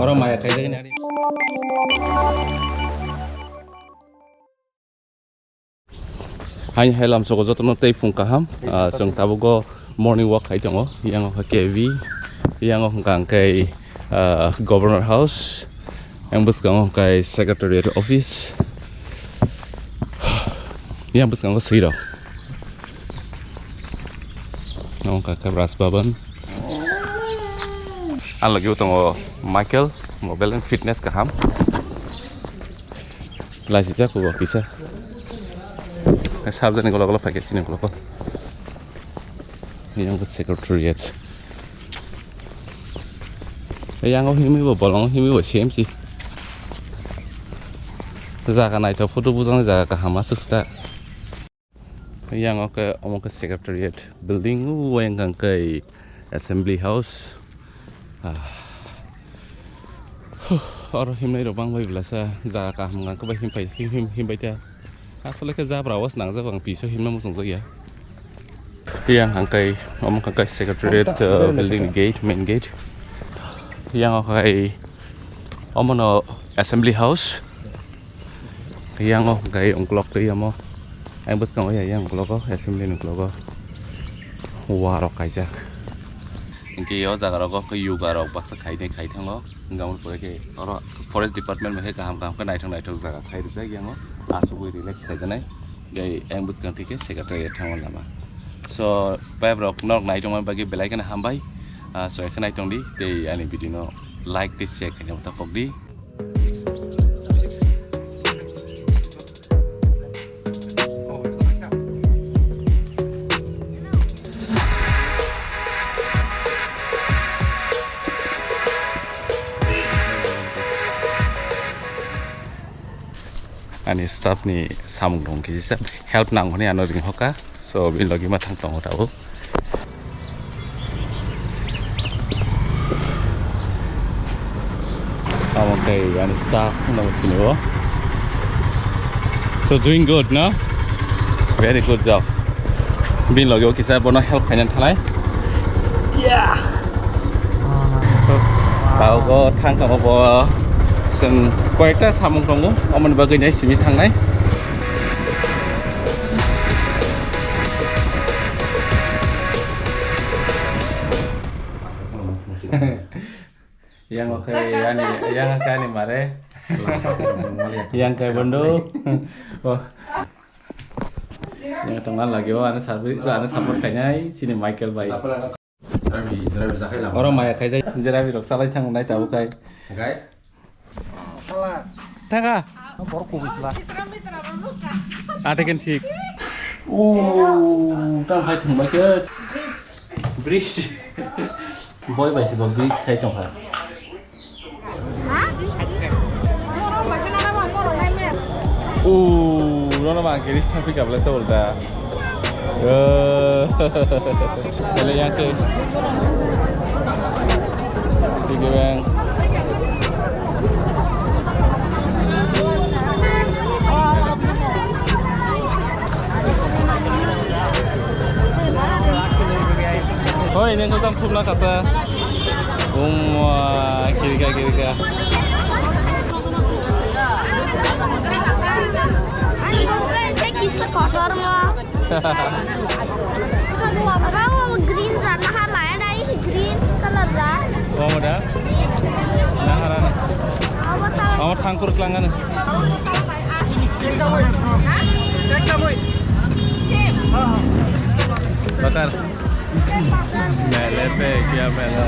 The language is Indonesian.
Orang maya kayak gini hari. Hanya helam soko joto no tei fung kaham, jong tabu go morning walk hai jongo, yang ho KV, yang ho kang kai Governor House, yang bus kang kai Secretariat Office, yang bus kang siro, nong kai Ras Baban. Lagi utang Michael, mobile and fitness kaham. Lagi sih aku bisa. Sahabat nih kalau pakai sini kalau yang ke Secretariat. Yang aku ini bolong ini CMC. Zaga naik tu foto bukan zaga kaham masuk sudah. Yang aku ke Secretariat building yang kan ke Assembly House. Orang himai robang bayi belasa zaga kaham ngan kebaik himpai dia. Asal ke zabra was nang zabang piso himna musung ya. Yang angkai angkai Secretariat building gate main gate. Yang angkai Assembly House. Yang angkai clock ke yang ang bus kang yang clock Assembly clock. Wah rok kaijak. Ingki yo jaga rok ke yoga rok baksa khai thang lo. Ngamul pore ke oro Forest Department mehe kaham ke naithang jaga khai rijak yang asubui relax khajanai gai ang bus kang tike Secretariat thangol lama. So pep rok nok naithong bagi belai kana hambai. So ekhana naithong di dei ani video like this share kanya mata pogdi. Ani staff ni samung dong kisah help nang hone ano ring hoka so bin lagi matang tong tahu okay ani staff nang sini wo so doing good no very good job bin lagi kisah bono help kanyan thalai yeah tahu go thang ka bo sen koyekta samung tongo amon bagainya simi tangnai yang oke yang kani mare yang kayak bondo oh yang tongan lagi ane support kayaknya sini Michael bay orang maya kayak jerabi rok salai thang nai tahu kayak Taka, baru kubis lah. Ada kan tik. Tang hai thang mai ke bridge. Boy bai si bridge hai tong hai. Rona bang kiri tapi kabel tu ulta. Kalau yang ke tiga bang. Oh ini tuh kan semua kata kiri-kiri green warna halaya dari green color dah. Oh muda. Nah harana. Awak tangkur kelangan. Bakar. Melepe kia mele.